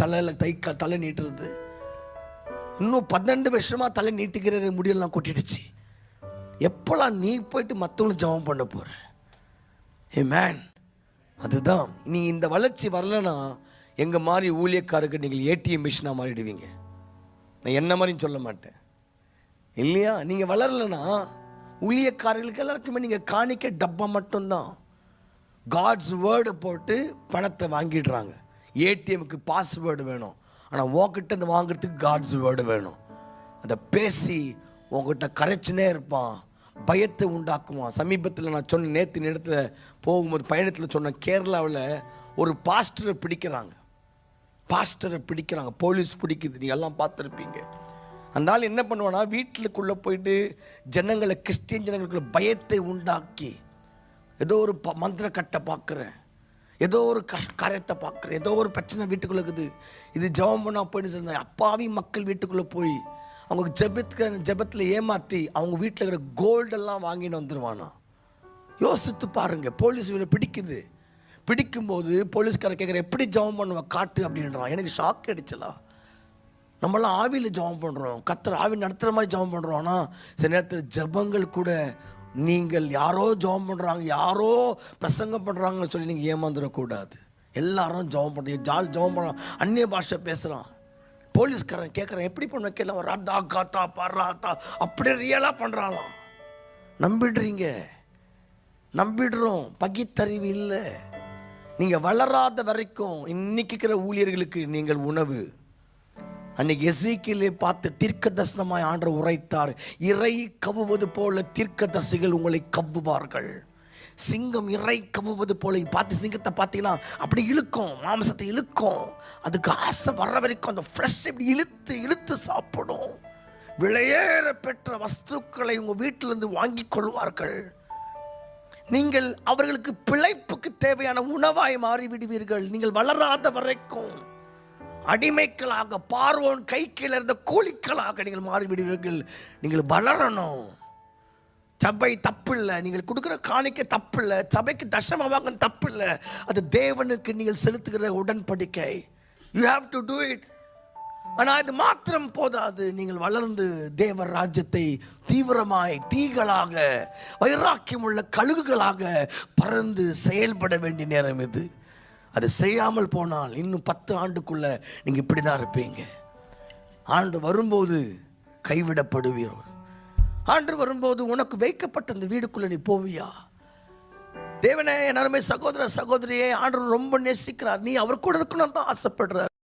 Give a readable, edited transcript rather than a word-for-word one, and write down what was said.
தலையில் தலை நீட்டுறது. இன்னும் 12 வருஷமா தலை நீட்டுக்கிற முடியெல்லாம் கொட்டிடுச்சு. எப்போலாம் நீ போயிட்டு மற்றவங்களும் ஜெபம் பண்ண போற? மேன், அதுதான் நீ இந்த வளர்ச்சி வரலன்னா எங்க மாதிரி ஊழியக்காரருக்கு நீங்கள் ஏடிஎம் மிஷினாக மாறிடுவீங்க. நான் என்ன மாதிரின்னு சொல்ல மாட்டேன் இல்லையா? நீங்கள் வளரலன்னா ஊழியக்காரர்களுக்கு எல்லாருக்குமே நீங்கள் காணிக்க டப்பா மட்டும்தான். காட்ஸ் வேர்டு போட்டு பணத்தை வாங்கிடுறாங்க. ஏடிஎம்க்கு பாஸ்வேர்டு வேணும், ஆனால் உங்ககிட்ட இந்த வாங்குறதுக்கு காட்ஸ் வேர்டு வேணும். அதை பேசி உங்ககிட்ட கரைச்சினே இருப்பான், பயத்தை உண்டாக்குவான். சமீபத்தில் நான் சொன்ன நேற்று இடத்துல போகும்போது பயணத்தில் சொன்ன, கேரளாவில் ஒரு பாஸ்டரை பிடிக்கிறாங்க. போலீஸ் பிடிக்குது, நீங்கள் எல்லாம் பார்த்துருப்பீங்க. அந்த ஆள் என்ன பண்ணுவானா, வீட்டுக்குள்ளே போயிட்டு ஜனங்களை, கிறிஸ்டியன் ஜனங்களுக்குள்ள பயத்தை உண்டாக்கி, ஏதோ ஒரு மந்திர கட்டை பார்க்குறேன், ஏதோ ஒரு காரியத்தை பார்க்குறேன், ஏதோ ஒரு பிரச்சனை வீட்டுக்குள்ளே இருக்குது, இது ஜெபம் பண்ணா போயிட்டு சொன்ன அப்பாவி மக்கள் வீட்டுக்குள்ளே போய் அவங்க ஜெபத்தில் ஏமாற்றி அவங்க வீட்டில் இருக்கிற கோல்டெல்லாம் வாங்கின்னு வந்துடுவானா. யோசித்து பாருங்க. போலீஸ் இவனை பிடிக்கும்போது போலீஸ்காரர் கேட்குற, எப்படி ஜெபம் பண்ணுவேன் காட்டு அப்படின்றான். எனக்கு ஷாக் அடிச்சலாம். நம்மளாம் ஆவியில் ஜெபம் பண்ணுறோம், கர்த்தர் ஆவி நடத்துகிற மாதிரி ஜெபம் பண்ணுறோம். ஆனால் சில நேரத்தில் ஜெபங்கள் கூட நீங்கள் யாரோ ஜெபம் பண்ணுறாங்க, யாரோ பிரசங்கம் பண்ணுறாங்கன்னு சொல்லி நீங்கள் ஏமாந்துடக்கூடாது. எல்லாரும் ஜெபம் பண்ணுறீங்க, ஜெபம் பண்ணுறான், அந்நிய பாஷை பேசுகிறான். போலீஸ்காரன் கேட்குறான், எப்படி பண்ண கேட்கலாம், ராத்தா காத்தா பர்ராத்தா அப்படியே ரியலாக பண்ணுறாங்களாம். நம்பிடுறோம். பகித்தறிவு இல்லை. நீங்கள் வளராத வரைக்கும் இன்னைக்கு இருக்கிற ஊழியர்களுக்கு நீங்கள் உணவு. அன்னைக்கு எசேக்கியேலை பார்த்து தீர்க்க தரிசனமாய் ஆண்டவர் உரைத்தார், இறை கவ்வுவது போல தீர்க்கதரிசிகள் உங்களை கவ்வுவார்கள். சிங்கம் இறை கவ்வுவது போல. பார்த்து சிங்கத்தை பார்த்தீங்கன்னா அப்படி இழுக்கும், மாம்சத்தை இழுக்கும். அதுக்கு ஆசை வர்ற வரைக்கும் அந்த ஃப்ரெஷ் இப்படி இழுத்து சாப்பிடும். விலையேற பெற்ற வஸ்துக்களை உங்கள் வீட்டிலிருந்து வாங்கி கொள்வார்கள். நீங்கள் அவர்களுக்கு பிழைப்புக்கு தேவையான உணவாய் மாறிவிடுவீர்கள். நீங்கள் வளராத வரைக்கும் அடிமைக்களாக, பார்வோன் கை கீழே இருந்த கூலிக்களாக நீங்கள் மாறிவிடுவீர்கள். நீங்கள் வளரணும். சபை தப்பு இல்லை, நீங்கள் கொடுக்குற காணிக்க தப்பு இல்லை, சபைக்கு தசமமாக தப்பு இல்லை. அது தேவனுக்கு நீங்கள் செலுத்துகிற உடன்படிக்கை. You have to do it. ஆனால் இது மாத்திரம் போதாது. நீங்கள் வளர்ந்து தேவ ராஜ்யத்தை தீவிரமாய் தீகளாக, வைராக்கியம் உள்ள கழுகுகளாக பறந்து செயல்பட வேண்டிய நேரம் இது. அது செய்யாமல் போனால் இன்னும் 10 ஆண்டுக்குள்ள நீங்க இப்படி தான் இருப்பீங்க. ஆண்டு வரும்போது கைவிடப்படுவீர்கள். ஆண்டு வரும்போது உனக்கு வைக்கப்பட்ட அந்த வீடுக்குள்ள நீ போவியா? தேவனே, என் அருமை சகோதர சகோதரியை ஆண்டவர் ரொம்ப நேசிக்கிறார். நீ அவர் கூட இருக்கணும்னு தான் ஆசைப்படுறார்.